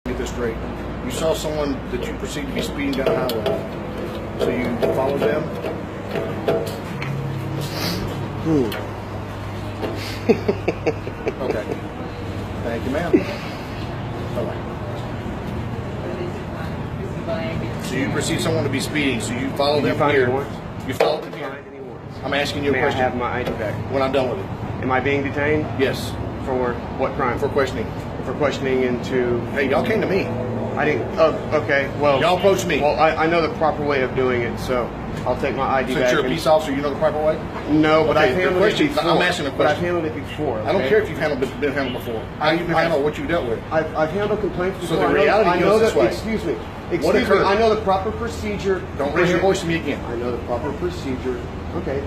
Get this straight. You saw someone that you perceived to be speeding down the highway, so you followed them. Okay. Thank you, ma'am. Bye-bye. So you perceive someone to be speeding, so you followed them here. You followed them here. I'm asking you a question. May I have my ID back? When I'm done with it. Am I being detained? Yes. For what crime? For questioning. For questioning into... Hey, y'all came to me. I didn't... Oh, okay. Well... Y'all approached me. Well, I know the proper way of doing it, so I'll take my ID back. Since you're a peace officer, you know the proper way? No, but okay, I've handled it before. I'm asking a question. But I've handled it before. Okay? I don't care if you've been handled before. How you handle what you dealt with? I've handled complaints before. So the reality goes this way. Excuse me. What occurred? I know the proper procedure. Don't raise your voice to me again. I know the proper procedure. Okay.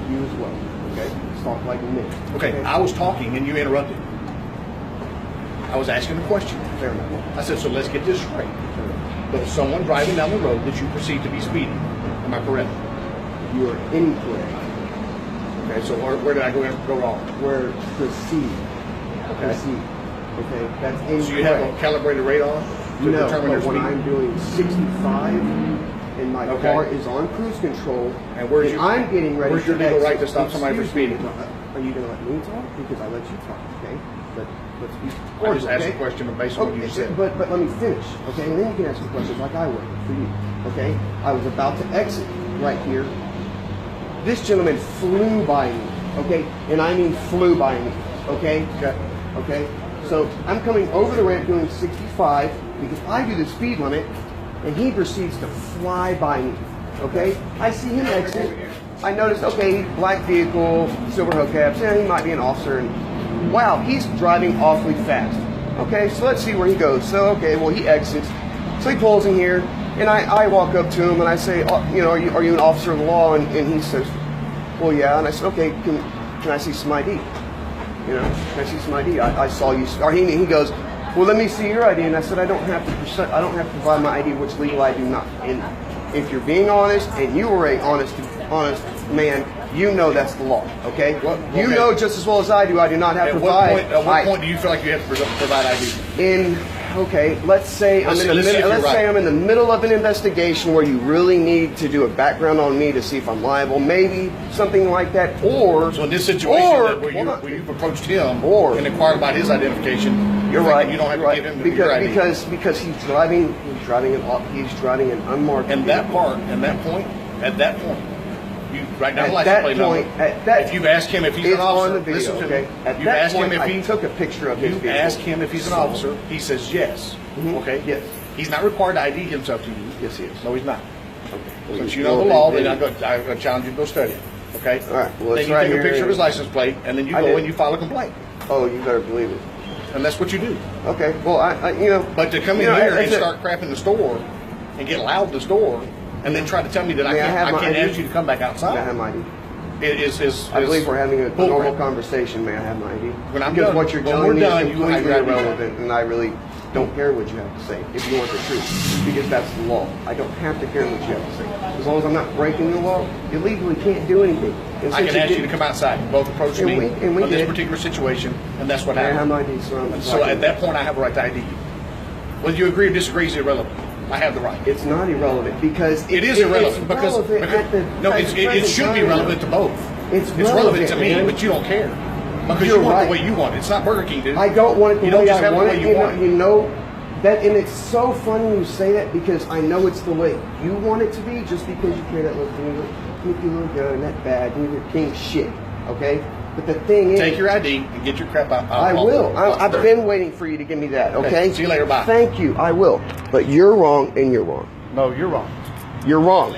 You as well. Okay. Talk like me. Okay. I was talking and you interrupted. I was asking a question. Fair enough. I said, so let's get this straight. There was someone driving down the road that you perceived to be speeding. Am I correct? You are incorrect. Okay, so where did I go wrong? Where proceed. Okay. Proceed. Okay, that's incorrect. So you have a calibrated radar to determine your speed? When I'm doing 65 and my car is on cruise control, and I'm getting ready. Where's your legal right to stop somebody from speeding? Are you going to let me talk? Because I let you talk, okay? But let's be I just asked a question based on what you said. But let me finish, okay? And then you can ask me questions like I would for you, okay? I was about to exit right here. This gentleman flew by me, okay? And I mean flew by me, okay? Okay? So I'm coming over the ramp doing 65 because I do the speed limit, and he proceeds to fly by me, okay? I see him exit. I noticed, okay, black vehicle, silver hubcaps, yeah, he might be an officer, and wow, he's driving awfully fast. Okay, so let's see where he goes. So, okay, well, he exits. So he pulls in here, and I walk up to him, and I say, oh, you know, are you an officer of the law? And he says, well, yeah. And I said, okay, can I see some ID? You know, can I see some ID? I saw you. Or he goes, well, let me see your ID. And I said, I don't have to provide my ID, which legal I do not. And if you're being honest, and you were a honest man, you know that's the law, okay? You know just as well as I do I do not have to provide. At what point do you feel like you have to provide ID? Let's say I'm in the middle of an investigation where you really need to do a background on me to see if I'm liable, maybe something like that, or so in this situation where you've approached him and inquired about his identification, you're right. You don't have to give him your ID because he's driving an unmarked. And at that point. You write down the license plate number. If you ask him if he's an officer, listen to me. At that point, I took a picture of his vehicle. You ask him if he's an officer. He says yes. Okay. Yes. He's not required to ID himself to you. Yes, he is. No, he's not. Okay. Since you know the law, then I challenge you to go study it. Okay. All right. Well, then you take a picture of his license plate, and then you go and you file a complaint. Oh, you better believe it. And that's what you do. Okay. Well, But to come in here and start crapping the store, and get loud in the store, and then try to tell me that I can't ask you to come back outside. May I have my ID? I believe we're having a normal conversation. May I have my ID? When I'm because done, what you're telling me is completely irrelevant, and I really don't care what you have to say if you want the truth, because that's the law. I don't have to care what you have to say. As long as I'm not breaking the law, you legally can't do anything. I can ask you to come outside. You both approached me on this did. Particular situation, and that's what happened. I have my ID, so at that point, I have a right to ID you. Whether you agree or disagree is irrelevant. I have the right. It's not irrelevant because it is irrelevant because it should be relevant to both. It's relevant to me, but you don't care because you want it the way you want it. It's not Burger King, dude. I don't want it the way I want it. You know that, and it's so funny you say that because I know it's the way you want it to be. Just because you hear that little thing, you look good and that bad, you're king shit. Okay. But the thing is, take your ID and get your crap out. I will. I've been waiting for you to give me that. Okay. See you later. Bye. Thank you. I will. But you're wrong, and you're wrong. No, you're wrong. You're wrong.